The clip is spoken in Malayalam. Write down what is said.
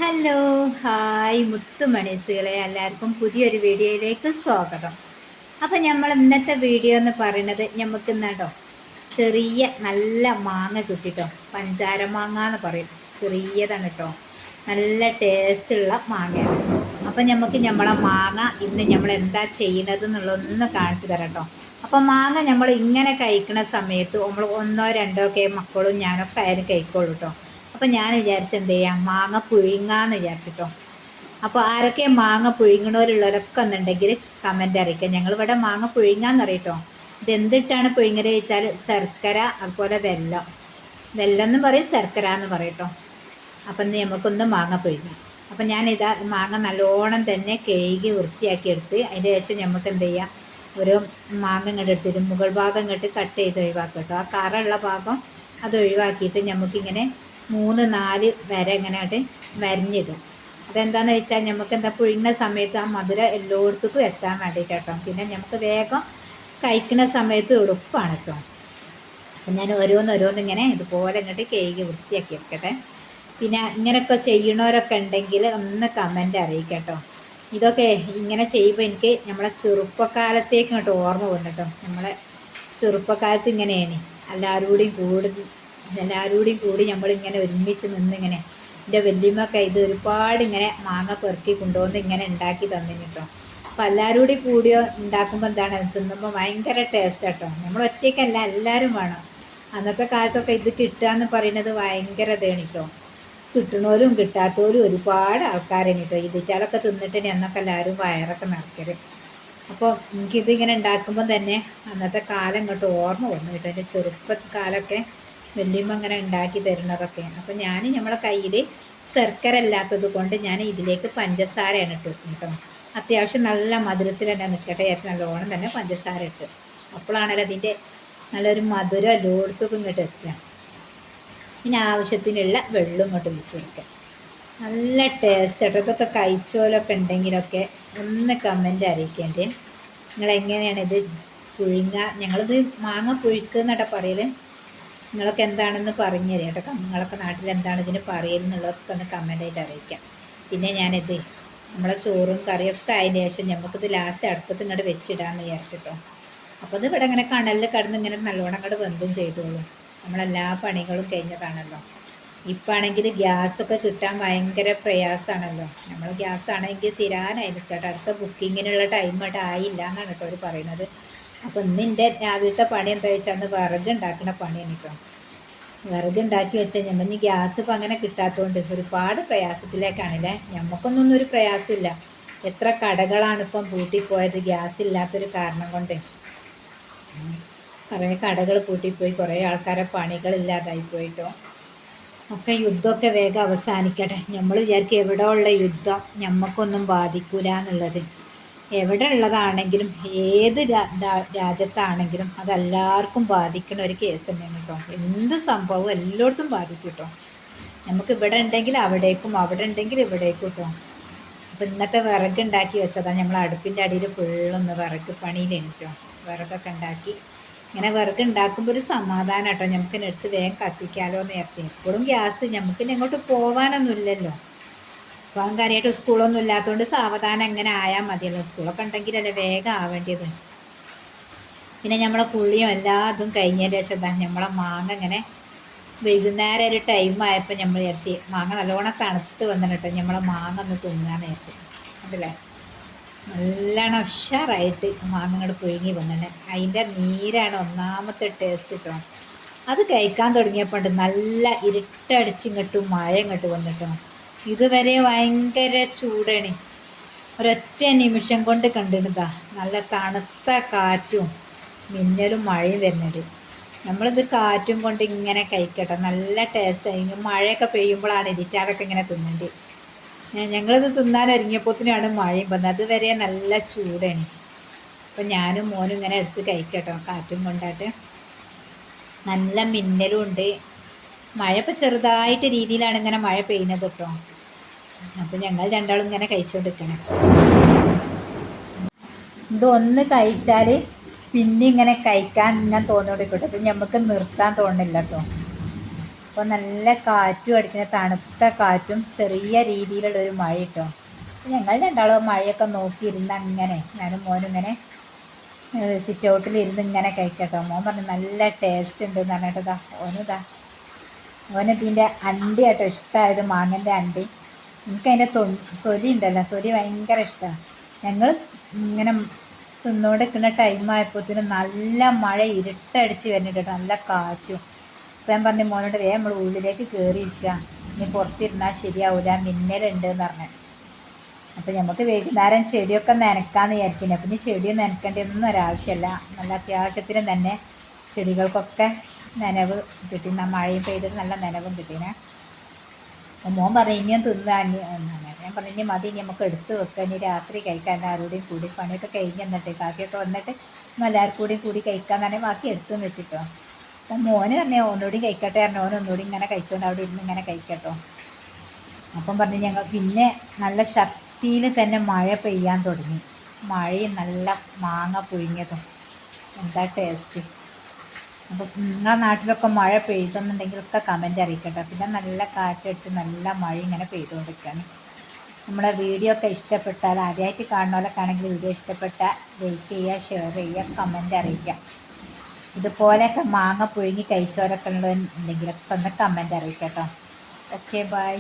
ഹലോ, ഹായ് മുത്തുമണീസുകളെ, എല്ലാവർക്കും പുതിയൊരു വീഡിയോയിലേക്ക് സ്വാഗതം. അപ്പം നമ്മൾ ഇന്നത്തെ വീഡിയോ എന്ന് പറയുന്നത് നമുക്ക് ഇന്നാട്ടോ ചെറിയ നല്ല മാങ്ങ കിട്ടിട്ടോ, പഞ്ചാര മാങ്ങ എന്ന് പറയും. ചെറിയതാണ് കേട്ടോ, നല്ല ടേസ്റ്റുള്ള മാങ്ങയാണ്. അപ്പം നമുക്ക് നമ്മളെ മാങ്ങ ഇന്ന് നമ്മൾ എന്താ ചെയ്യുന്നത് എന്നുള്ളതൊന്ന് കാണിച്ചു തരാം കേട്ടോ. അപ്പം മാങ്ങ നമ്മൾ ഇങ്ങനെ കഴിക്കുന്ന സമയത്ത് നമ്മൾ ഒന്നോ രണ്ടോ ഒക്കെ മക്കളും ഞാനൊക്കെ ആയാലും കഴിക്കുള്ളൂ കേട്ടോ. അപ്പം ഞാൻ വിചാരിച്ച എന്ത് ചെയ്യാം, മാങ്ങ പുഴുങ്ങാന്ന് വിചാരിച്ചിട്ടോ. അപ്പോൾ ആരൊക്കെ മാങ്ങ പുഴുങ്ങണവരുള്ളവരൊക്കെ എന്നുണ്ടെങ്കിൽ കമൻ്റ് അറിയിക്കുക. ഞങ്ങളിവിടെ മാങ്ങ പുഴുങ്ങാന്നറിയട്ടോ. ഇതെന്തിട്ടാണ് പുഴുങ്ങൽ ചോദിച്ചാൽ ശർക്കര, അതുപോലെ വെല്ലം. വെല്ലം എന്ന് പറയും, ശർക്കര എന്ന് പറയട്ടോ. അപ്പം നമുക്കൊന്ന് മാങ്ങ പുഴുങ്ങാം. അപ്പം ഞാനിതാ മാങ്ങ നല്ലോണം തന്നെ കഴുകി വൃത്തിയാക്കി എടുത്ത് അതിൻ്റെ ശേഷം നമുക്ക് എന്ത് ചെയ്യാം, ഒരു മാങ്ങ ഇങ്ങോട്ട് എടുത്തിട്ട് മുകൾ ഭാഗം ഇങ്ങോട്ട് കട്ട് ചെയ്ത് ഒഴിവാക്കുക കേട്ടോ. ആ കറുള്ള ഭാഗം അത് ഒഴിവാക്കിയിട്ട് നമുക്കിങ്ങനെ 3-4 വര ഇങ്ങനെ ആയിട്ട് വരഞ്ഞിടും. അതെന്താണെന്ന് വെച്ചാൽ നമുക്ക് എന്താ പുഴുങ്ങുന്ന സമയത്ത് ആ മധുരം എല്ലായിടത്തേക്കും എത്താൻ വേണ്ടിയിട്ട് കേട്ടോ. പിന്നെ നമുക്ക് വേഗം കഴിക്കുന്ന സമയത്ത് എളുപ്പമാണ് കേട്ടോ. അപ്പം ഞാൻ ഓരോന്നിങ്ങനെ ഇതുപോലെ ഇങ്ങോട്ട് കഴുകി വൃത്തിയാക്കി എടുക്കട്ടെ. പിന്നെ ഇങ്ങനെയൊക്കെ ചെയ്യണവരൊക്കെ ഉണ്ടെങ്കിൽ ഒന്ന് കമൻ്റ് അറിയിക്കാം കേട്ടോ. ഇതൊക്കെ ഇങ്ങനെ ചെയ്യുമ്പോൾ എനിക്ക് നമ്മളെ ചെറുപ്പക്കാലത്തേക്ക് ഇങ്ങോട്ട് ഓർമ്മ വന്നു കേട്ടോ. നമ്മളെ ചെറുപ്പക്കാലത്ത് ഇങ്ങനെയാണ് എല്ലാവരോടും കൂടി നമ്മളിങ്ങനെ ഒരുമിച്ച് നിന്നിങ്ങനെ എൻ്റെ വല്യമ്മയൊക്കെ ഇത് ഒരുപാട് ഇങ്ങനെ മാങ്ങ പെറുക്കി കൊണ്ടുവന്ന് ഇങ്ങനെ ഉണ്ടാക്കി തന്നിന് കേട്ടോ. അപ്പോൾ എല്ലാവരും കൂടിയോ ഉണ്ടാക്കുമ്പോൾ എന്താണ് തിന്നുമ്പോൾ ഭയങ്കര ടേസ്റ്റ് കേട്ടോ. നമ്മൾ ഒറ്റയ്ക്കല്ല, എല്ലാവരും വേണം. അന്നത്തെ കാലത്തൊക്കെ ഇത് കിട്ടുക എന്ന് പറയുന്നത് ഭയങ്കര ഇതാണ് കേട്ടോ. കിട്ടണവരും കിട്ടാത്തവരും ഒരുപാട് ആൾക്കാരാണ് കേട്ടോ. ഇതിറ്റാലൊക്കെ തിന്നിട്ട് അന്നൊക്കെ എല്ലാവരും വയറൊക്കെ നിറയ്ക്കല്. അപ്പോൾ എനിക്കിതിങ്ങനെ ഉണ്ടാക്കുമ്പം തന്നെ അന്നത്തെ കാലം ഇങ്ങോട്ട് ഓർമ്മ വന്നു കേട്ടോ. എൻ്റെ ചെറുപ്പക്കാലമൊക്കെ വല്യമ്മ അങ്ങനെ ഉണ്ടാക്കി തരുന്നതൊക്കെ. അപ്പോൾ ഞാൻ നമ്മളെ കയ്യിൽ ശർക്കര ഇല്ലാത്തത് കൊണ്ട് ഞാൻ ഇതിലേക്ക് പഞ്ചസാരയാണ് ഇട്ട് കേട്ടോ. അത്യാവശ്യം നല്ല മധുരത്തിൽ തന്നെ നിൽക്കട്ടെ വിചാരിച്ച് നല്ലോണം തന്നെ പഞ്ചസാര ഇട്ട്. അപ്പോഴാണല്ലോ അതിൻ്റെ നല്ലൊരു മധുരം എല്ലായിടത്തും ഇങ്ങോട്ട് എത്തുക. പിന്നെ ആവശ്യത്തിനുള്ള വെള്ളം ഇങ്ങോട്ട് ഒഴിച്ച് കൊടുക്കുക. നല്ല ടേസ്റ്റ് കേട്ടോ. ഇതൊക്കെ കഴിച്ചോലൊക്കെ ഉണ്ടെങ്കിലൊക്കെ ഒന്ന് കമൻ്റ് അറിയിക്കേണ്ടേ. നിങ്ങളെങ്ങനെയാണ് ഇത് പുഴുങ്ങുക. ഞങ്ങളിത് മാങ്ങ പുഴുക്കുക എന്നൊക്കെ പറയൽ. നിങ്ങളൊക്കെ എന്താണെന്ന് പറഞ്ഞു തരാം കേട്ടോ. നിങ്ങളൊക്കെ നാട്ടിൽ എന്താണ് ഇതിന് പറയുന്നുള്ളതൊക്കെ ഒന്ന് കമൻ്റായിട്ട് അറിയിക്കാം. പിന്നെ ഞാനിത് നമ്മളെ ചോറും കറിയൊക്കെ അതിന് ശേഷം നമുക്കിത് ലാസ്റ്റ് അടുപ്പത്ത് ഇങ്ങോട്ട് വെച്ചിടാമെന്ന് വിചാരിച്ചിട്ടോ. അപ്പോൾ ഇത് ഇവിടെ ഇങ്ങനെ കണലിൽ കിടന്ന് ഇങ്ങനെ നല്ലോണം അങ്ങോട്ട് വെന്തും ചെയ്തോളൂ. നമ്മളെല്ലാ പണികളും കഴിഞ്ഞതാണല്ലോ. ഇപ്പം ആണെങ്കിൽ ഗ്യാസൊക്കെ കിട്ടാൻ ഭയങ്കര പ്രയാസമാണല്ലോ. നമ്മൾ ഗ്യാസാണെങ്കിൽ തിരാനായി നിൽക്കട്ടെ. അടുത്ത ബുക്കിങ്ങിനുള്ള ടൈമായിട്ട് ആയില്ല എന്നാണ് കേട്ടോ അവർ പറയുന്നത്. അപ്പോൾ ഇന്ന് എൻ്റെ രാവിലത്തെ പണി എന്താ വെച്ചാൽ അന്ന് വിറക് ഉണ്ടാക്കുന്ന പണിയാണ് കേട്ടോ. വിറക് ഉണ്ടാക്കി വെച്ചാൽ നമ്മൾ ഇനി ഗ്യാസ് ഇപ്പം അങ്ങനെ കിട്ടാത്തതുകൊണ്ട് ഒരുപാട് പ്രയാസത്തിലേക്കാണല്ലേ. നമുക്കൊന്നും ഒരു പ്രയാസമില്ല. എത്ര കടകളാണ് ഇപ്പം പൂട്ടിപ്പോയത് ഗ്യാസ് ഇല്ലാത്തൊരു കാരണം കൊണ്ട്. കുറേ കടകൾ പൂട്ടിപ്പോയി, കുറേ ആൾക്കാരെ പണികളില്ലാതായി പോയിട്ടോ. ഒക്കെ യുദ്ധമൊക്കെ വേഗം അവസാനിക്കട്ടെ. നമ്മൾ വിചാരിക്കും എവിടെ ഉള്ള യുദ്ധം നമുക്കൊന്നും ബാധിക്കില്ല എന്നുള്ളത്. എവിടെ ഉള്ളതാണെങ്കിലും ഏത് രാജ്യത്താണെങ്കിലും അതെല്ലാവർക്കും ബാധിക്കുന്ന ഒരു കേസ് തന്നെയാണ് കേട്ടോ. എന്ത് സംഭവവും എല്ലായിടത്തും ബാധിക്കും കേട്ടോ. നമുക്ക് ഇവിടെ ഉണ്ടെങ്കിൽ അവിടേക്കും, അവിടെ ഉണ്ടെങ്കിൽ ഇവിടേക്കും കേട്ടോ. അപ്പോൾ ഇന്നത്തെ വിറക് ഉണ്ടാക്കി വെച്ചതാണ്. നമ്മൾ അടുപ്പിൻ്റെ അടിയിൽ ഫുള്ളൊന്ന് വിറക് പണിയിലാണ് കേട്ടോ. വിറകൊക്കെ ഉണ്ടാക്കി ഇങ്ങനെ വിറക് ഉണ്ടാക്കുമ്പോൾ ഒരു സമാധാനം കേട്ടോ. നമുക്ക് എടുത്ത് വേഗം കത്തിക്കാമല്ലോ എന്ന് വിചാരിച്ചു. എപ്പോഴും ഗ്യാസ് നമുക്ക് ഇങ്ങോട്ട് പോകാനൊന്നും ഇല്ലല്ലോ. പോകാൻ കാര്യമായിട്ട് സ്കൂളൊന്നും ഇല്ലാത്തതുകൊണ്ട് സാവധാനം എങ്ങനെ ആയാൽ മതിയല്ലോ. സ്കൂളൊക്കെ ഉണ്ടെങ്കിലല്ലേ വേഗം ആവേണ്ടത്. പിന്നെ നമ്മളെ കുളിയും എല്ലാ ഇതും കഴിഞ്ഞതിന് ശേഷം നമ്മളെ മാങ്ങ ഇങ്ങനെ വൈകുന്നേരം ഒരു ടൈം ആയപ്പോൾ നമ്മൾ വിചാരിച്ച് മാങ്ങ നല്ലോണം തണുത്ത് വന്നിട്ട് കേട്ടോ. നമ്മളെ മാങ്ങ ഒന്ന് തിന്നാന്ന് വിചാരിച്ചു. അതല്ലേ നല്ലോണം ഉഷാറായിട്ട് മാങ്ങ ഇങ്ങോട്ട് പുഴുങ്ങി വന്നിട്ട് അതിൻ്റെ നീരാണ് ഒന്നാമത്തെ ടേസ്റ്റ് കേട്ടോ. അത് കഴിക്കാൻ തുടങ്ങിയപ്പോൾ നല്ല ഇരുട്ടടിച്ച് ഇങ്ങോട്ട് മഴ ഇങ്ങോട്ട് വന്നിട്ടോ. ഇതുവരെ ഭയങ്കര ചൂടാണ്. ഒരൊറ്റ നിമിഷം കൊണ്ട് കണ്ടിരുന്നതാ നല്ല തണുത്ത കാറ്റും മിന്നലും മഴയും വരുന്നത്. നമ്മളിത് കാറ്റും കൊണ്ട് ഇങ്ങനെ കഴിക്കട്ടെ. നല്ല ടേസ്റ്റായി. മഴയൊക്കെ പെയ്യുമ്പോഴാണ് ഇതിറ്റാലൊക്കെ ഇങ്ങനെ തിന്നേണ്ടത്. ഞങ്ങളിത് തിന്നാൻ ഒരുങ്ങിയപ്പോഴത്തേനാണ് മഴയും വന്നത്. അതുവരെ നല്ല ചൂടാണ്. അപ്പം ഞാനും മോനും ഇങ്ങനെ എടുത്ത് കഴിക്കട്ടോ. കാറ്റും കൊണ്ടായിട്ട് നല്ല മിന്നലും ഉണ്ട്. മഴ ഇപ്പോൾ ചെറുതായിട്ട് രീതിയിലാണ് ഇങ്ങനെ മഴ പെയ്യുന്നത് കേട്ടോ. അപ്പം ഞങ്ങൾ രണ്ടാളും ഇങ്ങനെ കഴിച്ചുകൊണ്ടിരിക്കണം. ഇതൊന്ന് കഴിച്ചാൽ പിന്നെ ഇങ്ങനെ കഴിക്കാൻ ഇങ്ങനെ തോന്നിക്കൊണ്ടിരിക്കട്ടെ. അപ്പം നമുക്ക് നിർത്താൻ തോന്നില്ല കേട്ടോ. അപ്പോൾ നല്ല കാറ്റും അടിക്കുന്ന തണുത്ത കാറ്റും ചെറിയ രീതിയിലുള്ളൊരു മഴ കേട്ടോ. ഞങ്ങൾ രണ്ടാളും മഴയൊക്കെ നോക്കിയിരുന്ന് അങ്ങനെ ഞാനും മോനും ഇങ്ങനെ സിറ്റ് ഔട്ടിൽ ഇരുന്ന് ഇങ്ങനെ കഴിക്കട്ടോ. മോൻ പറഞ്ഞു നല്ല ടേസ്റ്റ് ഉണ്ട് എന്ന് പറഞ്ഞിട്ട് ഓനതിൻ്റെ അണ്ടി കേട്ടോ ഇഷ്ടമായത്, മാങ്ങൻ്റെ അണ്ടി. എനിക്കതിൻ്റെ തൊലി ഉണ്ടല്ലോ, തൊലി ഭയങ്കര ഇഷ്ടമാണ്. ഞങ്ങൾ ഇങ്ങനെ തിന്നുകൊണ്ടിരിക്കുന്ന ടൈമായപ്പോഴത്തേനും നല്ല മഴ ഇരുട്ടടിച്ച് വരുന്നുണ്ട് കേട്ടോ, നല്ല കാറ്റും. അപ്പം ഞാൻ പറഞ്ഞു മോനോട് വേഗം നമ്മൾ ഉള്ളിലേക്ക് കയറിയിരിക്കുക, ഇനി പുറത്തിരുന്നാൽ ശരിയാവില്ല, മിന്നലുണ്ട് എന്ന് പറഞ്ഞു. അപ്പം നമുക്ക് വൈകുന്നേരം ചെടിയൊക്കെ നനക്കാമെന്ന് വിചാരിക്കുന്നത്. അപ്പം ഇനി ചെടിയും നനക്കേണ്ടിയൊന്നും ഒരാവശ്യമില്ല. നല്ല അത്യാവശ്യത്തിന് തന്നെ ചെടികൾക്കൊക്കെ നനവ് കിട്ടി, മഴയും പെയ്തിട്ട് നല്ല നനവും കിട്ടീനെ. അപ്പം മോൻ പറഞ്ഞു ഇനിയും തിന്നാൻ എന്നാണ്. ഞാൻ പറഞ്ഞു ഇനി മതി, ഇനി നമുക്ക് എടുത്ത് വെക്കാം, ഇനി രാത്രി കഴിക്കാൻ എല്ലാവരോടെയും കൂടി പണിയൊക്കെ കഴിഞ്ഞ് എന്നിട്ട് കാക്കിയൊക്കെ വന്നിട്ട് എല്ലാവർക്കും കൂടി കഴിക്കാമെന്നാണ് ബാക്കി എടുത്തുനിന്ന് വെച്ചിട്ടോ. അപ്പം മോന് പറഞ്ഞു ഒന്നുകൂടി കഴിക്കട്ടെ പറഞ്ഞു. ഒന്നുകൂടി ഇങ്ങനെ കഴിച്ചുകൊണ്ട് അവിടെ ഇരുന്ന് ഇങ്ങനെ കഴിക്കട്ടോ. അപ്പം പറഞ്ഞു ഞങ്ങൾ പിന്നെ നല്ല ശക്തിയിൽ തന്നെ മഴ പെയ്യാൻ തുടങ്ങി. മഴയും നല്ല മാങ്ങ പുഴുങ്ങിയതും എന്താ ടേസ്റ്റ്. അപ്പം നിങ്ങളുടെ നാട്ടിലൊക്കെ മഴ പെയ്തെന്നുണ്ടെങ്കിലൊക്കെ കമൻ്റ് അറിയിക്കട്ടോ. പിന്നെ നല്ല കാറ്റടിച്ച് നല്ല മഴ ഇങ്ങനെ പെയ്തുകൊണ്ടിരിക്കുകയാണ്. നമ്മളെ വീഡിയോ ഒക്കെ ഇഷ്ടപ്പെട്ടാൽ, ആദ്യമായിട്ട് കാണുന്നവരൊക്കെ ആണെങ്കിൽ വീഡിയോ ഇഷ്ടപ്പെട്ടാൽ ലൈക്ക് ചെയ്യുക, ഷെയർ ചെയ്യുക, കമൻ്റ് അറിയിക്കുക. ഇതുപോലെയൊക്കെ മാങ്ങ പുഴുങ്ങി കഴിച്ചവരൊക്കെ ഉണ്ടെങ്കിലൊക്കെ ഒന്ന് കമൻ്റ് അറിയിക്കട്ടോ. Okay bye.